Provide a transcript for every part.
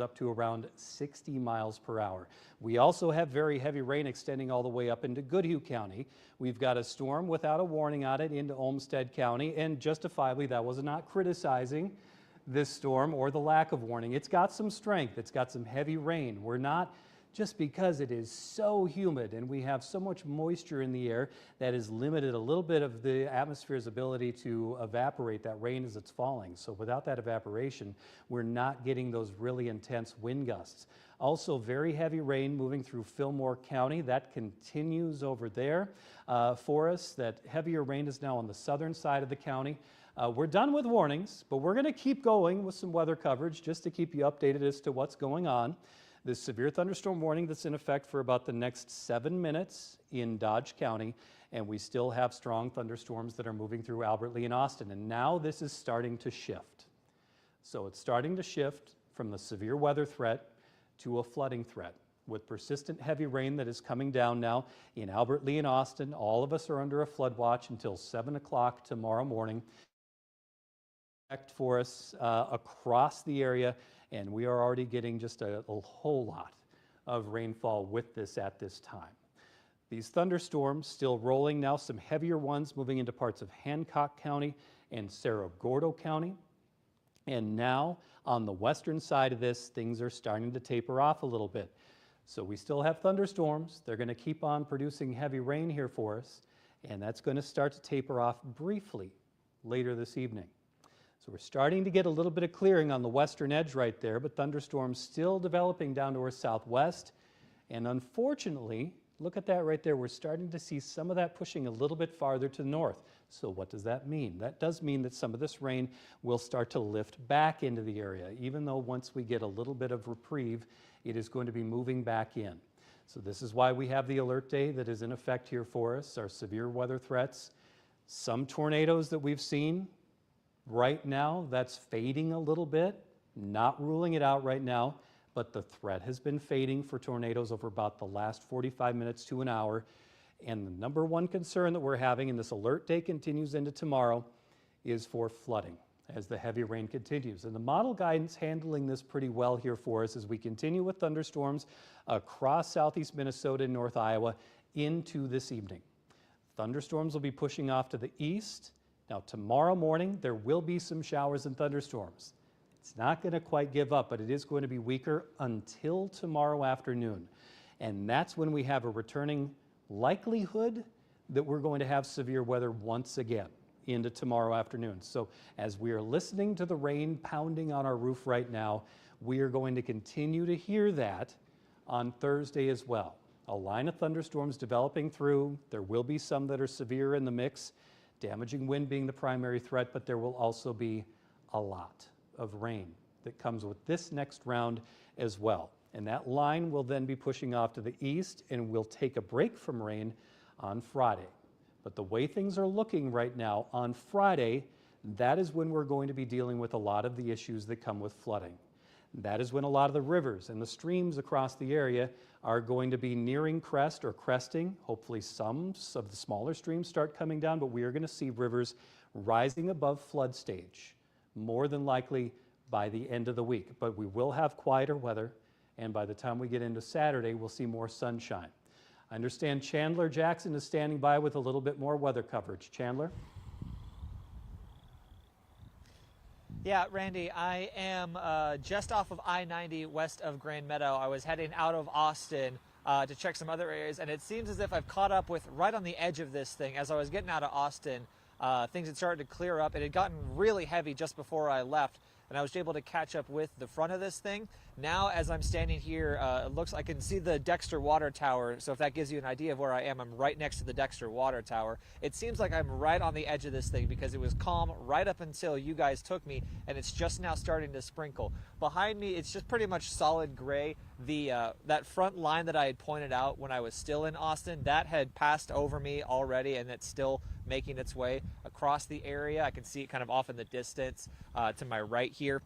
up to around 60 miles per hour. We also have very heavy rain extending all the way up into Goodhue County. We've got a storm without a warning on it into Olmsted County, and justifiably that was not criticizing this storm or the lack of warning. It's got some strength. It's got some heavy rain. We're not, just because it is so humid and we have so much moisture in the air, that has limited a little bit of the atmosphere's ability to evaporate that rain as it's falling. So without that evaporation, we're not getting those really intense wind gusts. Also, very heavy rain moving through Fillmore County. That continues over there for us. That heavier rain is now on the southern side of the county. We're done with warnings, but we're going to keep going with some weather coverage just to keep you updated as to what's going on. This severe thunderstorm warning that's in effect for about the next 7 minutes in Dodge County, and we still have strong thunderstorms that are moving through Albert Lea and Austin, and now this is starting to shift. So it's starting to shift from the severe weather threat to a flooding threat. With persistent heavy rain that is coming down now in Albert Lea and Austin, all of us are under a flood watch until 7 o'clock tomorrow morning. For us across the area, and we are already getting just a whole lot of rainfall with this at this time. These thunderstorms still rolling now, some heavier ones moving into parts of Hancock County and Cerro Gordo County. And now on the western side of this, things are starting to taper off a little bit. So we still have thunderstorms. They're going to keep on producing heavy rain here for us, and that's going to start to taper off briefly later this evening. So we're starting to get a little bit of clearing on the western edge right there, but thunderstorms still developing down to our southwest. And unfortunately, look at that right there. We're starting to see some of that pushing a little bit farther to the north. So what does that mean? That does mean that some of this rain will start to lift back into the area, even though once we get a little bit of reprieve, it is going to be moving back in. So this is why we have the alert day that is in effect here for us, our severe weather threats. Some tornadoes that we've seen. Right now, that's fading a little bit, not ruling it out right now, but the threat has been fading for tornadoes over about the last 45 minutes to an hour. And the number one concern that we're having, and this alert day continues into tomorrow, is for flooding as the heavy rain continues. And the model guidance handling this pretty well here for us as we continue with thunderstorms across southeast Minnesota and North Iowa into this evening. Thunderstorms will be pushing off to the east. Now, tomorrow morning, there will be some showers and thunderstorms. It's not going to quite give up, but it is going to be weaker until tomorrow afternoon. And that's when we have a returning likelihood that we're going to have severe weather once again into tomorrow afternoon. So as we are listening to the rain pounding on our roof right now, we are going to continue to hear that on Thursday as well. A line of thunderstorms developing through. There will be some that are severe in the mix. Damaging wind being the primary threat, but there will also be a lot of rain that comes with this next round as well. And that line will then be pushing off to the east, and we'll take a break from rain on Friday. But the way things are looking right now, on Friday, that is when we're going to be dealing with a lot of the issues that come with flooding. That is when a lot of the rivers and the streams across the area are going to be nearing crest or cresting. Hopefully some of the smaller streams start coming down, but we are going to see rivers rising above flood stage, more than likely by the end of the week. But we will have quieter weather, and by the time we get into Saturday, we'll see more sunshine. I understand Chandler Jackson is standing by with a little bit more weather coverage. Chandler? Yeah, Randy, I am just off of I-90 west of Grand Meadow. I was heading out of Austin to check some other areas, and it seems as if I've caught up with right on the edge of this thing. As I was getting out of Austin, things had started to clear up. It had gotten really heavy just before I left, and I was able to catch up with the front of this thing. Now, as I'm standing here, it looks like I can see the Dexter Water Tower. So if that gives you an idea of where I am, I'm right next to the Dexter Water Tower. It seems like I'm right on the edge of this thing because it was calm right up until you guys took me, and it's just now starting to sprinkle. Behind me, it's just pretty much solid gray. That front line that I had pointed out when I was still in Austin, that had passed over me already, and it's still making its way across the area. I can see it kind of off in the distance to my right here.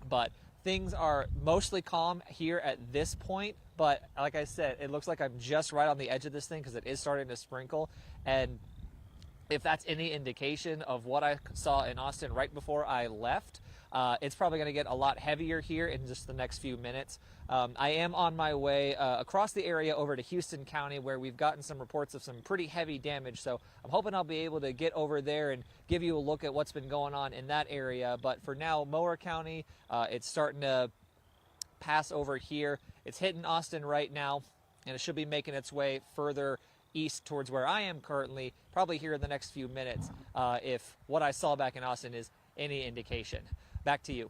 But things are mostly calm here at this point, but like I said, it looks like I'm just right on the edge of this thing because it is starting to sprinkle. And if that's any indication of what I saw in Austin right before I left, It's probably going to get a lot heavier here in just the next few minutes. I am on my way across the area over to Houston County, where we've gotten some reports of some pretty heavy damage. So I'm hoping I'll be able to get over there and give you a look at what's been going on in that area. But for now, Mower County, it's starting to pass over here. It's hitting Austin right now, and it should be making its way further east towards where I am currently, probably here in the next few minutes, if what I saw back in Austin is any indication. Back to you.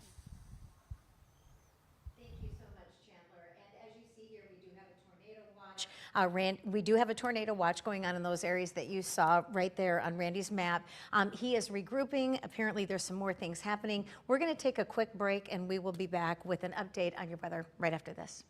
Thank you so much, Chandler. And as you see here, we do have a tornado watch. We do have a tornado watch going on in those areas that you saw right there on Randy's map. He is regrouping. Apparently, there's some more things happening. We're going to take a quick break, and we will be back with an update on your weather right after this.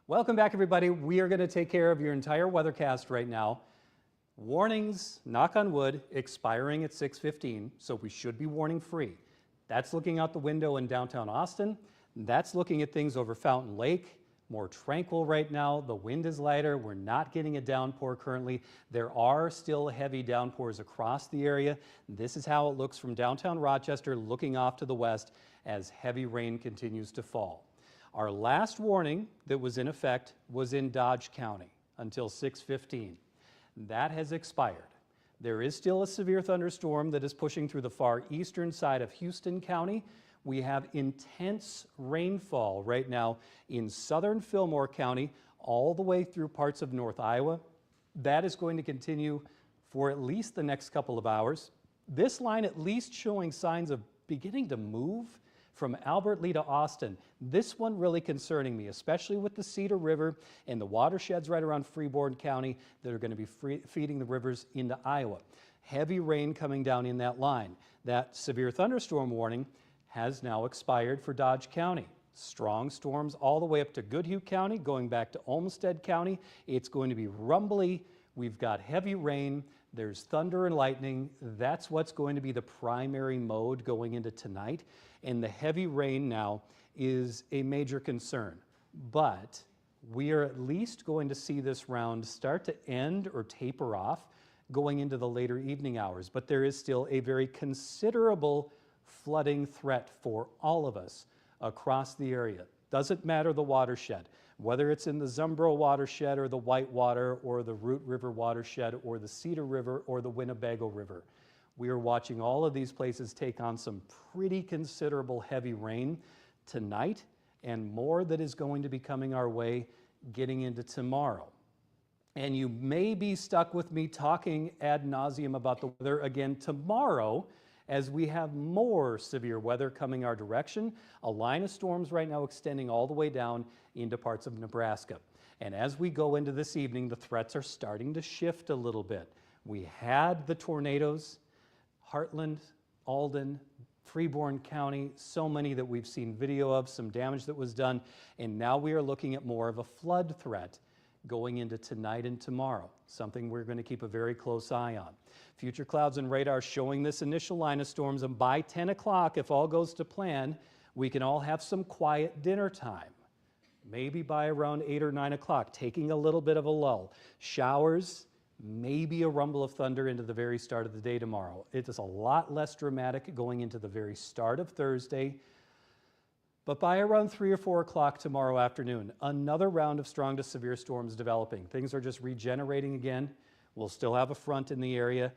Welcome back, everybody. We are going to take care of your entire weathercast right now. Warnings, knock on wood, expiring at 6:15, so we should be warning free. That's looking out the window in downtown Austin. That's looking at things over Fountain Lake. More tranquil right now. The wind is lighter. We're not getting a downpour currently. There are still heavy downpours across the area. This is how it looks from downtown Rochester looking off to the west as heavy rain continues to fall. Our last warning that was in effect was in Dodge County until 6:15. That has expired. There is still a severe thunderstorm that is pushing through the far eastern side of Houston County. We have intense rainfall right now in southern Fillmore County all the way through parts of North Iowa. That is going to continue for at least the next couple of hours. This line at least showing signs of beginning to move from Albert Lee to Austin. This one really concerning me, especially with the Cedar River and the watersheds right around Freeborn County that are going to be feeding the rivers into Iowa. Heavy rain coming down in that line. That severe thunderstorm warning has now expired for Dodge County. Strong storms all the way up to Goodhue County, going back to Olmsted County. It's going to be rumbly. We've got heavy rain. There's thunder and lightning. That's what's going to be the primary mode going into tonight. And the heavy rain now is a major concern. But We are at least going to see this round start to end or taper off going into the later evening hours, but there is still a very considerable flooding threat for all of us across the area. Doesn't matter the watershed, whether it's in the Zumbro watershed or the Whitewater or the Root River watershed or the Cedar River or the Winnebago River. We are watching all of these places take on some pretty considerable heavy rain tonight, and more that is going to be coming our way getting into tomorrow. And you may be stuck with me talking ad nauseum about the weather again tomorrow, as we have more severe weather coming our direction. A line of storms right now extending all the way down into parts of Nebraska. And as we go into this evening, the threats are starting to shift a little bit. We had the tornadoes, Heartland, Alden, Freeborn County, so many that we've seen video of, some damage that was done, and now we are looking at more of a flood threat going into tonight and tomorrow, something we're going to keep a very close eye on. Future clouds and radar showing this initial line of storms, and by 10 o'clock, if all goes to plan, we can all have some quiet dinner time. Maybe by around 8 or 9 o'clock, taking a little bit of a lull. Showers, maybe a rumble of thunder into the very start of the day tomorrow. It is a lot less dramatic going into the very start of Thursday. But by around 3 or 4 o'clock tomorrow afternoon, another round of strong to severe storms developing. Things are just regenerating again. We'll still have a front in the area.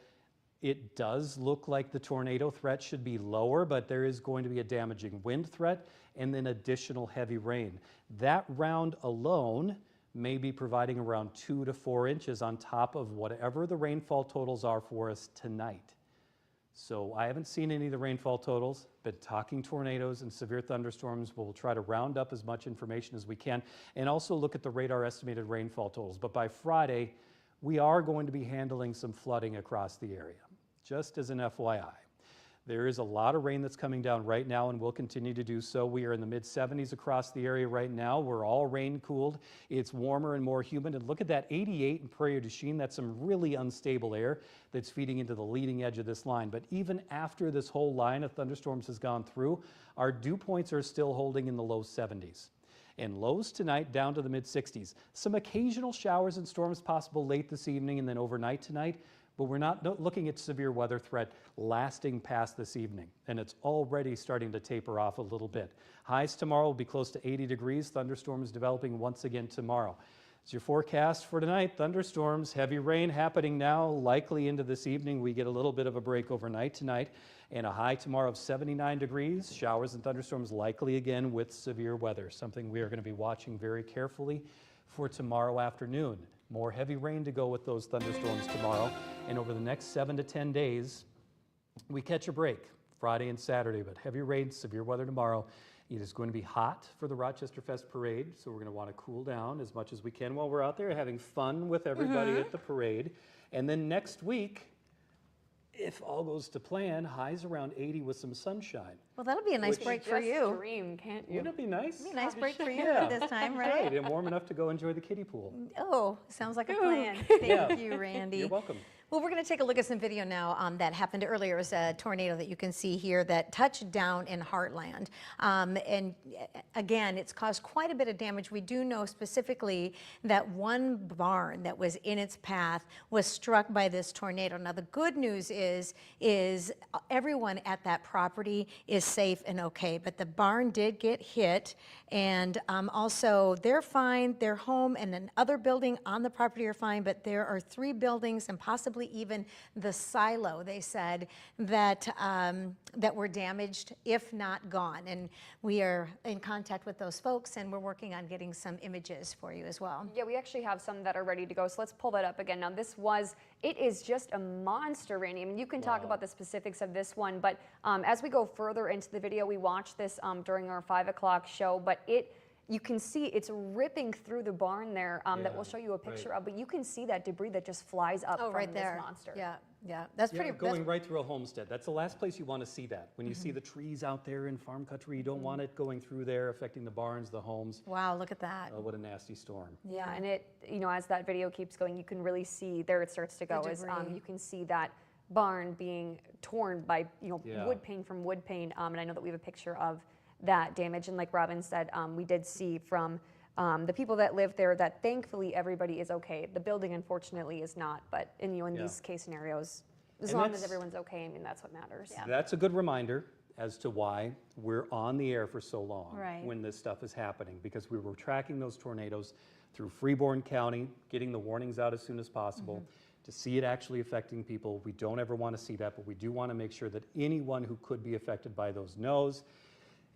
It does look like the tornado threat should be lower, but there is going to be a damaging wind threat and then additional heavy rain. That round alone may be providing around 2 to 4 inches on top of whatever the rainfall totals are for us tonight. So I haven't seen any of the rainfall totals, but talking tornadoes and severe thunderstorms, we'll try to round up as much information as we can and also look at the radar estimated rainfall totals. But by Friday, we are going to be handling some flooding across the area, just as an FYI. There is a lot of rain that's coming down right now and will continue to do so. We are in the mid-70s across the area right now. We're all rain cooled. It's warmer and more humid. And look at that 88 in Prairie du Chien. That's some really unstable air that's feeding into the leading edge of this line. But even after this whole line of thunderstorms has gone through, our dew points are still holding in the low 70s. And lows tonight down to the mid-60s. Some occasional showers and storms possible late this evening and then overnight tonight. But we're not looking at severe weather threat lasting past this evening, and it's already starting to taper off a little bit. Highs tomorrow will be close to 80 degrees. Thunderstorms developing once again tomorrow. As your forecast for tonight, thunderstorms, heavy rain happening now, likely into this evening. We get a little bit of a break overnight tonight, and a high tomorrow of 79 degrees. Showers and thunderstorms likely again with severe weather, something we are going to be watching very carefully for tomorrow afternoon. More heavy rain to go with those thunderstorms tomorrow. And over the next 7 to 10 days, we catch a break Friday and Saturday, but heavy rain, severe weather tomorrow. It is going to be hot for the Rochester Fest Parade, so we're going to want to cool down as much as we can while we're out there having fun with everybody at the parade. And then next week, if all goes to plan, highs around 80 with some sunshine. Well, that'll be a nice break for you. Dream, can't you? Wouldn't it be nice? It'll be a nice break for you Yeah. this time, Right, right? and warm enough to go enjoy the kiddie pool. Oh, sounds like a plan. Yeah. Thank you, Randy. You're welcome. Well, we're going to take a look at some video now that happened earlier. It was a tornado that you can see here that touched down in Heartland. And again, it's caused quite a bit of damage. We do know specifically that one barn that was in its path was struck by this tornado. Now, the good news is everyone at that property is safe and okay, but the barn did get hit, and also they're fine. Their home and another building on the property are fine, but there are 3 buildings and possibly even the silo, they said, that that were damaged, if not gone. And we are in contact with those folks, and we're working on getting some images for you as well. Yeah, we actually have some that are ready to go, so let's pull that up again. Now, it is just a monster, Randy. I mean, you can talk about the specifics of this one, but as we go further into the video, we watched this during our 5 o'clock show, but you can see it's ripping through the barn there that we'll show you a picture of, but you can see that debris that just flies up from right there. this monster. Yeah, that's pretty. Going right through a homestead. That's the last place you want to see that. When you see the trees out there in farm country, you don't want it going through there, affecting the barns, the homes. Wow, look at that. Oh, what a nasty storm. Yeah, and as that video keeps going, you can really see there it starts to go. As you can see that barn being torn by wood pane from wood pane, and I know that we have a picture of that damage. And like Robin said, we did see from the people that live there, that thankfully everybody is okay. The building unfortunately is not, but in these case scenarios, as long as everyone's okay, I mean, that's what matters. Yeah. That's a good reminder as to why we're on the air for so long Right. when this stuff is happening, because we were tracking those tornadoes through Freeborn County, getting the warnings out as soon as possible to see it actually affecting people. We don't ever want to see that, but we do want to make sure that anyone who could be affected by those knows.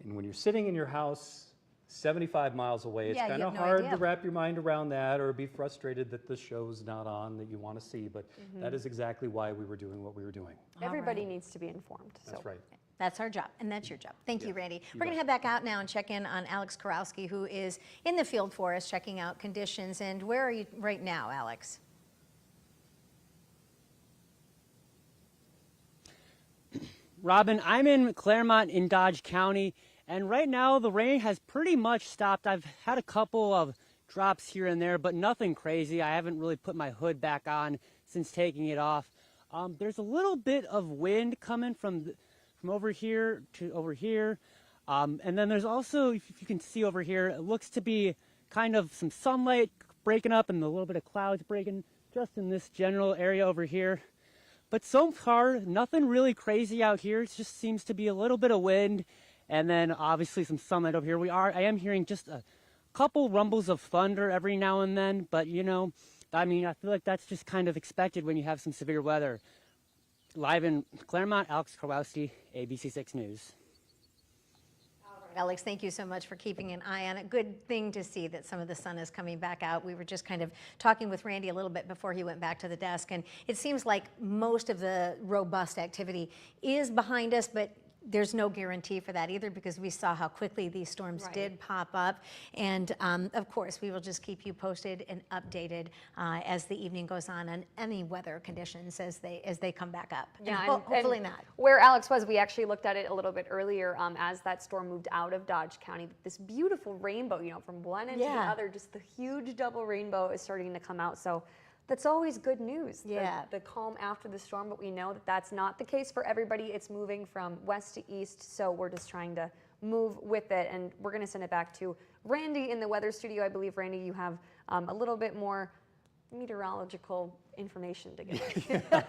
And when you're sitting in your house 75 miles away, it's Yeah, you kind of have no hard idea. to wrap your mind around that or be frustrated that the show's not on that you want to see, but that is exactly why we were doing what we were doing. Everybody needs to be informed. That's right. That's our job, and that's your job. Thank you, Randy. We're going to bet. head back out now and check in on Alex Karowski, who is in the field for us, checking out conditions. And where are you right now, Alex? Robin, I'm in Claremont in Dodge County, and right now the rain has pretty much stopped. I've had a couple of drops here and there, but nothing crazy. I haven't really put my hood back on since taking it off. There's a little bit of wind coming from over here to over here. And then there's also, if you can see over here, it looks to be kind of some sunlight breaking up and a little bit of clouds breaking just in this general area over here. But so far, nothing really crazy out here. It just seems to be a little bit of wind and then obviously some sunlight over here. I am hearing just a couple rumbles of thunder every now and then, but you know, I mean, I feel like that's just kind of expected when you have some severe weather. Live in Claremont, Alex Karowski, ABC6 News. Alex, thank you so much for keeping an eye on it. Good thing to see that some of the sun is coming back out. We were just kind of talking with Randy a little bit before he went back to the desk, and it seems like most of the robust activity is behind us, but there's no guarantee for that either, because we saw how quickly these storms did pop up. And of course, we will just keep you posted and updated as the evening goes on any weather conditions as they come back up. Yeah, and hopefully and not. Where Alex was, we actually looked at it a little bit earlier as that storm moved out of Dodge County. This beautiful rainbow, you know, from one end to the other, just the huge double rainbow is starting to come out. So that's always good news. Yeah. The calm after the storm, but we know that that's not the case for everybody. It's moving from west to east, so we're just trying to move with it, and we're going to send it back to Randy in the weather studio. I believe, Randy, you have a little bit more meteorological information to give us.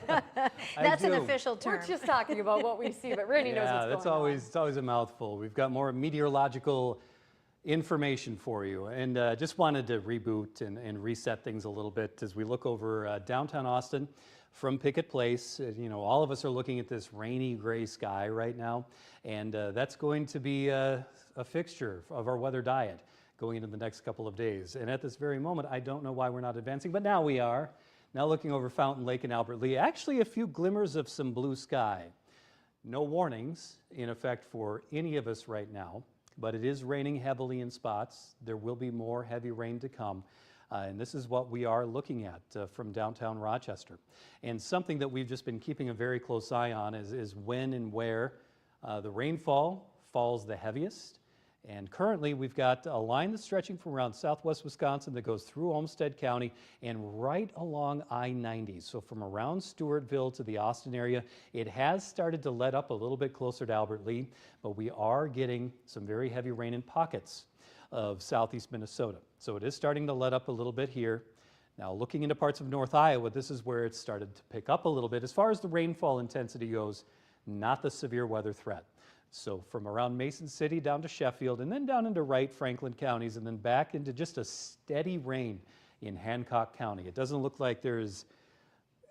That's an official term. We're just talking about what we see, but Randy knows what's that's going always, it's always a mouthful. We've got more meteorological information for you, and just wanted to reboot and reset things a little bit as we look over downtown Austin from Pickett Place. You know, all of us are looking at this rainy gray sky right now, and that's going to be a fixture of our weather diet going into the next couple of days. And at this very moment, I don't know why we're not advancing, but now we are. Now looking over Fountain Lake and Albert Lee, actually a few glimmers of some blue sky. No warnings in effect for any of us right now, but it is raining heavily in spots. There will be more heavy rain to come. And this is what we are looking at from downtown Rochester. And something that we've just been keeping a very close eye on is when and where the rainfall falls the heaviest. And currently we've got a line that's stretching from around southwest Wisconsin that goes through Olmsted County and right along I-90. So from around Stewartville to the Austin area, it has started to let up a little bit closer to Albert Lee, but we are getting some very heavy rain in pockets of southeast Minnesota. So it is starting to let up a little bit here. Now looking into parts of North Iowa, this is where it started to pick up a little bit. As far as the rainfall intensity goes, not the severe weather threat. So from around Mason City down to Sheffield, and then down into Wright, Franklin counties, and then back into just a steady rain in Hancock County. It doesn't look like there's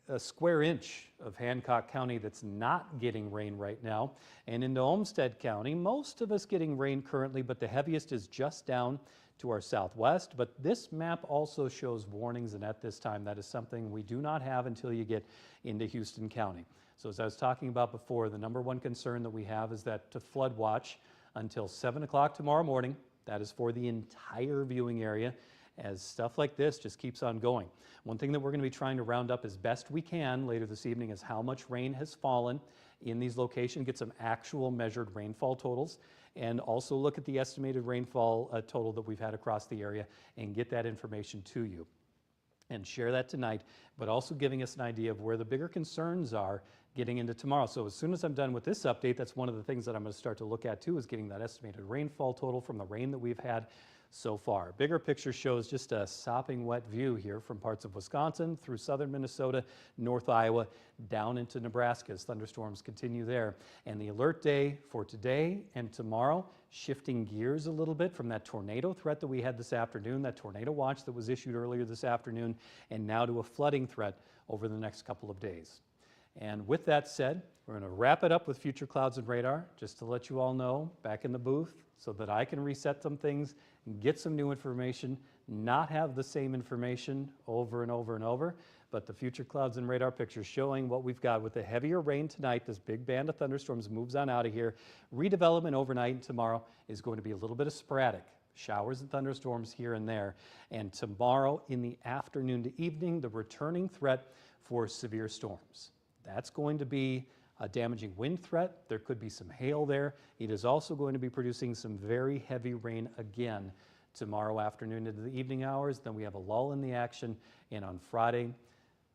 a square inch of Hancock County that's not getting rain right now. And into Olmsted County, most of us getting rain currently, but the heaviest is just down to our southwest. But this map also shows warnings, and at this time, that is something we do not have until you get into Houston County. So as I was talking about before, the number one concern that we have is that to flood watch until 7 o'clock tomorrow morning. That is for the entire viewing area, as stuff like this just keeps on going. One thing that we're going to be trying to round up as best we can later this evening is how much rain has fallen in these locations, get some actual measured rainfall totals, and also look at the estimated rainfall total that we've had across the area and get that information to you and share that tonight, but also giving us an idea of where the bigger concerns are getting into tomorrow. So as soon as I'm done with this update, that's one of the things that I'm going to start to look at too, is getting that estimated rainfall total from the rain that we've had, so far. Bigger picture shows just a sopping wet view here from parts of Wisconsin through southern Minnesota, north Iowa, down into Nebraska as thunderstorms continue there. And the alert day for today and tomorrow, shifting gears a little bit from that tornado threat that we had this afternoon, that tornado watch that was issued earlier this afternoon, and now to a flooding threat over the next couple of days. And with that said, we're going to wrap it up with future clouds and radar, just to let you all know, back in the booth, so that I can reset some things, get some new information, not have the same information over and over and over, but the future clouds and radar pictures showing what we've got with the heavier rain tonight. This big band of thunderstorms moves on out of here. Redevelopment overnight and tomorrow is going to be a little bit of sporadic. Showers and thunderstorms here and there. And tomorrow in the afternoon to evening, the returning threat for severe storms. That's going to be a damaging wind threat. There could be some hail there. It is also going to be producing some very heavy rain again tomorrow afternoon into the evening hours. Then we have a lull in the action. And on Friday,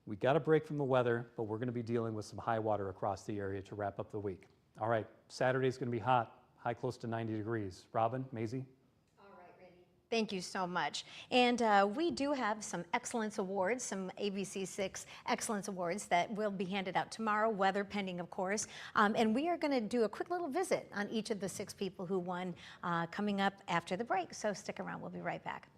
we got a break from the weather, but we're going to be dealing with some high water across the area to wrap up the week. All right, Saturday's going to be hot, high close to 90 degrees. Robin, Maisie? Thank you so much. And we do have some Excellence Awards, some ABC6 Excellence Awards that will be handed out tomorrow, weather pending, of course. And we are going to do a quick little visit on each of the 6 people who won coming up after the break. So stick around. We'll be right back.